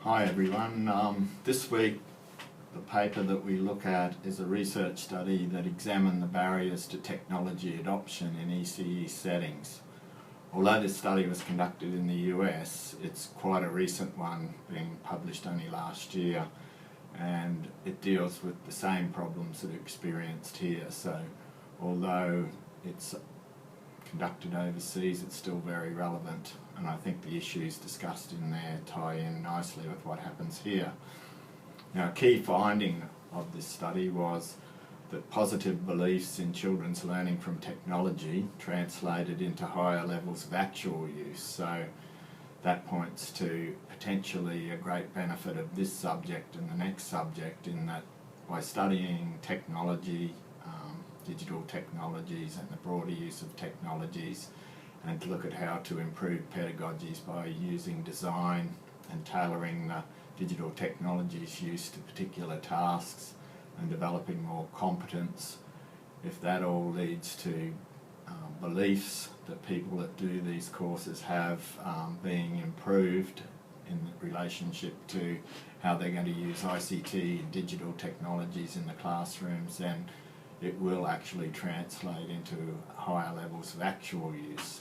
Hi everyone. This week the paper that we look at is a research study that examined the barriers to technology adoption in ECE settings. Although this study was conducted in the US, it's quite a recent one, being published only last year, and it deals with the same problems that are experienced here. So although it's conducted overseas, it's still very relevant, and I think the issues discussed in there tie in nicely with what happens here. Now, a key finding of this study was that positive beliefs in children's learning from technology translated into higher levels of actual use. So that points to potentially a great benefit of this subject and the next subject, in that by studying technology, digital technologies and the broader use of technologies, and to look at how to improve pedagogies by using design and tailoring the digital technologies use to particular tasks and developing more competence. If that all leads to beliefs that people that do these courses have being improved in relationship to how they're going to use ICT and digital technologies in the classrooms, then it will actually translate into higher levels of actual use.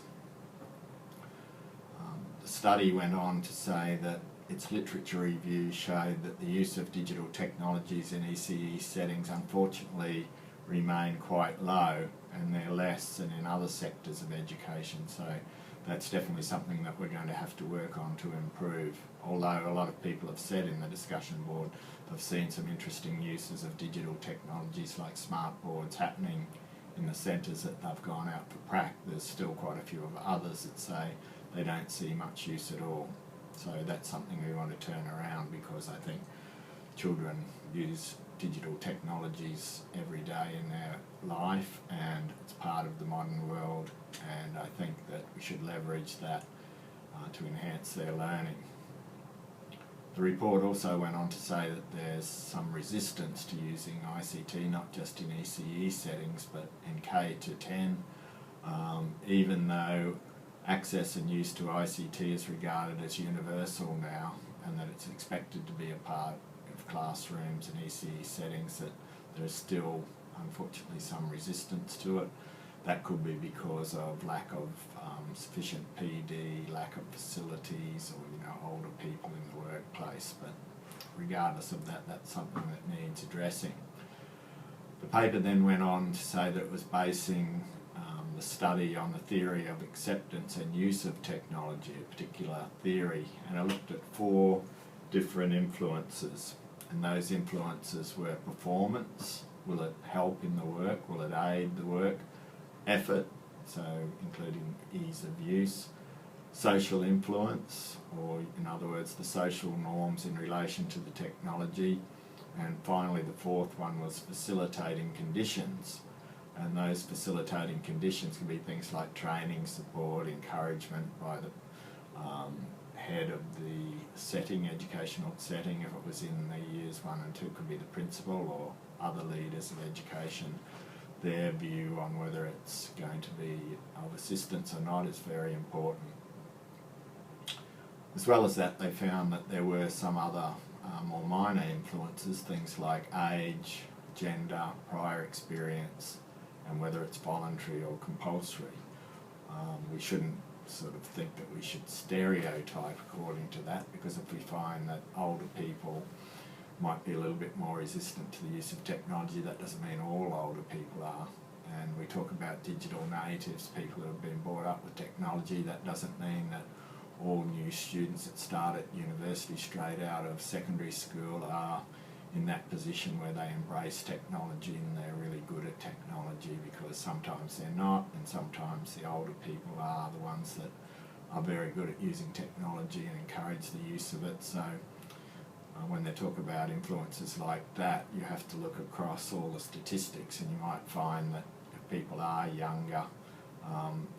The study went on to say that its literature review showed that the use of digital technologies in ECE settings unfortunately remain quite low, and they're less than in other sectors of education. So that's definitely something that we're going to have to work on to improve. Although a lot of people have said in the discussion board they've seen some interesting uses of digital technologies like smart boards happening in the centres that they've gone out for prac, there's still quite a few of others that say they don't see much use at all. So that's something we want to turn around, because I think children use digital technologies every day in their life, and it's part of the modern world, and I think that we should leverage that to enhance their learning. The report also went on to say that there's some resistance to using ICT, not just in ECE settings but in K to 10, even though access and use to ICT is regarded as universal now, and that it's expected to be a part of classrooms and ECE settings, that there's still unfortunately some resistance to it. That could be because of lack of sufficient PD, lack of facilities, or older people in the workplace. But regardless of that, that's something that needs addressing. The paper then went on to say that it was basing the study on the theory of acceptance and use of technology, a particular theory, and it looked at 4 different influences, and those influences were performance, will it help in the work, will it aid the work, effort, so including ease of use, social influence, or in other words the social norms in relation to the technology, and finally the 4th one was facilitating conditions. And those facilitating conditions can be things like training, support, encouragement by the head of the setting, educational setting. If it was in the years 1 and 2, could be the principal or other leaders of education. Their view on whether it's going to be of assistance or not is very important. As well as that, they found that there were some other more minor influences, things like age, gender, prior experience, and whether it's voluntary or compulsory. We shouldn't sort of think that we should stereotype according to that, because if we find that older people might be a little bit more resistant to the use of technology, that doesn't mean all older people are. And we talk about digital natives, people who have been brought up with technology. That doesn't mean that all new students that start at university straight out of secondary school are in that position where they embrace technology and they're really good at technology, because sometimes they're not, and sometimes the older people are the ones that are very good at using technology and encourage the use of it. So when they talk about influences like that, you have to look across all the statistics, and you might find that if people are younger,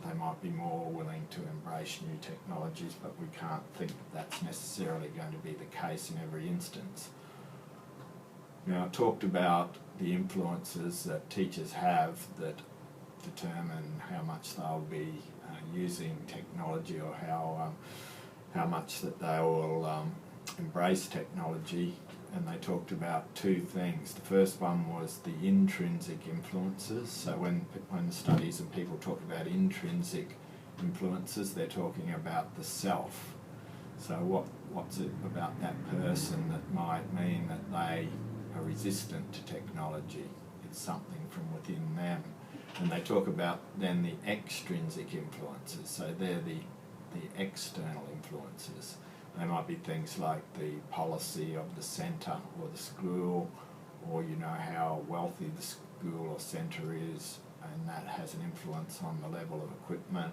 they might be more willing to embrace new technologies, but we can't think that that's necessarily going to be the case in every instance. Now, I talked about the influences that teachers have that determine how much they'll be using technology, or how much that they will embrace technology, and they talked about two things. The first one was the intrinsic influences. So when studies and people talk about intrinsic influences, they're talking about the self. So what's it about that person that might mean that they are resistant to technology? It's something from within them. And they talk about then the extrinsic influences. So they're the external influences. They might be things like the policy of the centre or the school, or how wealthy the school or centre is, and that has an influence on the level of equipment,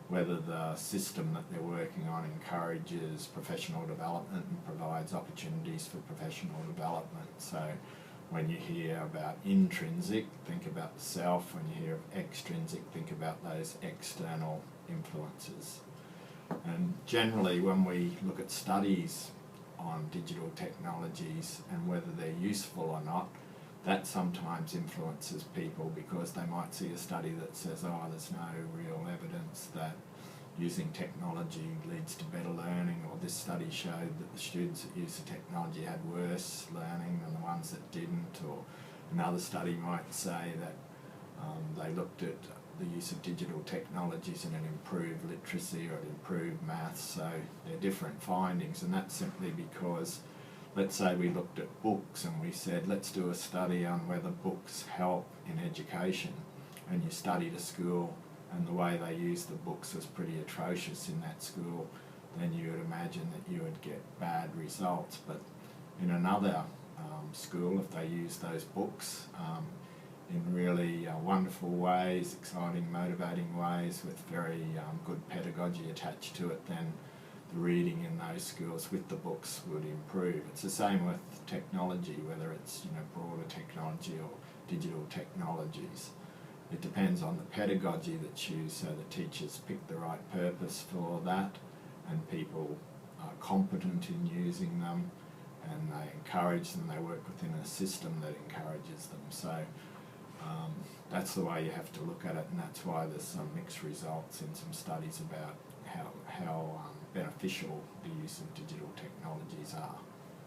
whether the system that they're working on encourages professional development and provides opportunities for professional development. So when you hear about intrinsic, think about the self. When you hear of extrinsic, think about those external influences. And generally, when we look at studies on digital technologies and whether they're useful or not, that sometimes influences people, because they might see a study that says, oh, there's no real evidence that using technology leads to better learning, or this study showed that the students that used the technology had worse learning than the ones that didn't, or another study might say that they looked at the use of digital technologies and it improved literacy or it improved maths. So they're different findings, and that's simply because, let's say we looked at books and we said, let's do a study on whether books help in education, and you studied a school and the way they used the books was pretty atrocious in that school, then you would imagine that you would get bad results. But in another school, if they use those books in really wonderful ways, exciting, motivating ways, with very good pedagogy attached to it, then the reading in those schools with the books would improve. It's the same with technology, whether it's broader technology or digital technologies. It depends on the pedagogy that's used, so the teachers pick the right purpose for that, and people are competent in using them, and they encourage them, they work within a system that encourages them. So that's the way you have to look at it, and that's why there's some mixed results in some studies about how beneficial the use of digital technologies are.